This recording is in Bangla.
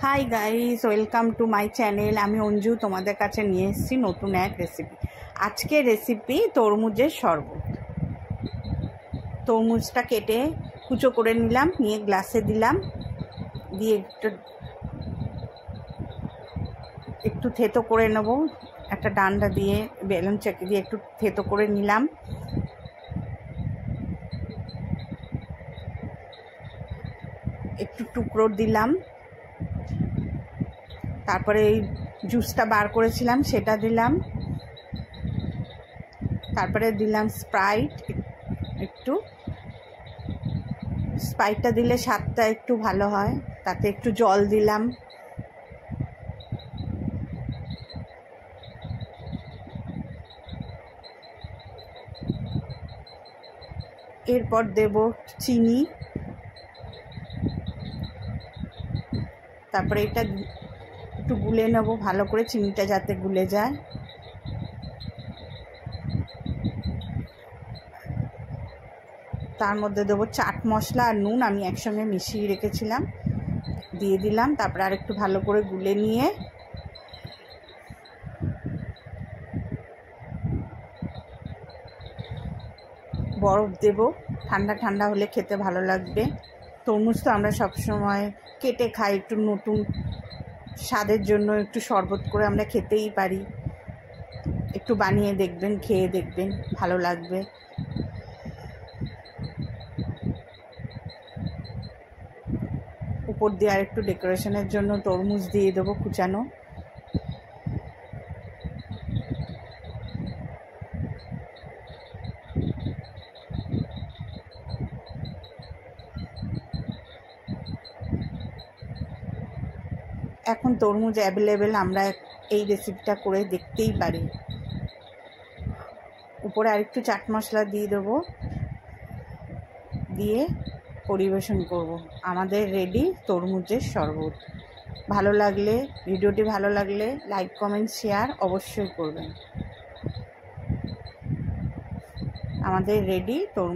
Hi guys, welcome to my channel. আমি অঞ্জু তোমাদের কাছে নিয়ে এসেছি নতুন এক রেসিপি। আজকের রেসিপি তরমুজের শরবত। তরমুজটা কেটে কুচো করে নিলাম, নিয়ে গ্লাসে দিলাম, দিয়ে একটু থেতো করে নেব। একটা ডান্ডা দিয়ে বেলুন চাকি দিয়ে একটু থেতো করে নিলাম। একটু টুকরো দিলাম, তারপরে এই জুসটা বার করেছিলাম সেটা দিলাম, তারপরে দিলাম স্প্রাইট। একটু স্প্রাইটটা দিলে স্বাদটা একটু ভালো হয়, তাতে একটু জল দিলাম। এরপর দেব চিনি, তারপরে এটা একটু গুলে নেব ভালো করে, চিনিটা যাতে গুলে যায়। তার মধ্যে দেবো চাট মশলা আর নুন, আমি একসঙ্গে মিশিয়ে রেখেছিলাম, দিয়ে দিলাম। তারপরে আর একটু ভালো করে গুলে নিয়ে বরফ দেব। ঠান্ডা ঠান্ডা হলে খেতে ভালো লাগবে। তরমুজ তো আমরা সবসময় কেটে খাই, একটু নতুন স্বাদের জন্য একটু শরবত করে আমরা খেতেই পারি। একটু বানিয়ে দেখবেন, খেয়ে দেখবেন, ভালো লাগবে। উপর দিয়ে আর একটু ডেকোরেশনের জন্য তরমুজ দিয়ে দেবো কুচানো। এখন তরমুজ অ্যাভেলেবেল, আমরা এই রেসিপিটা করে দেখতেই পারি। উপরে আরেকটু চাট মশলা দিয়ে দেবো, দিয়ে পরিবেশন করব। আমাদের রেডি তরমুজের শরবত। ভিডিওটি ভালো লাগলে লাইক, কমেন্ট, শেয়ার অবশ্যই করবেন। আমাদের রেডি তরমুজ।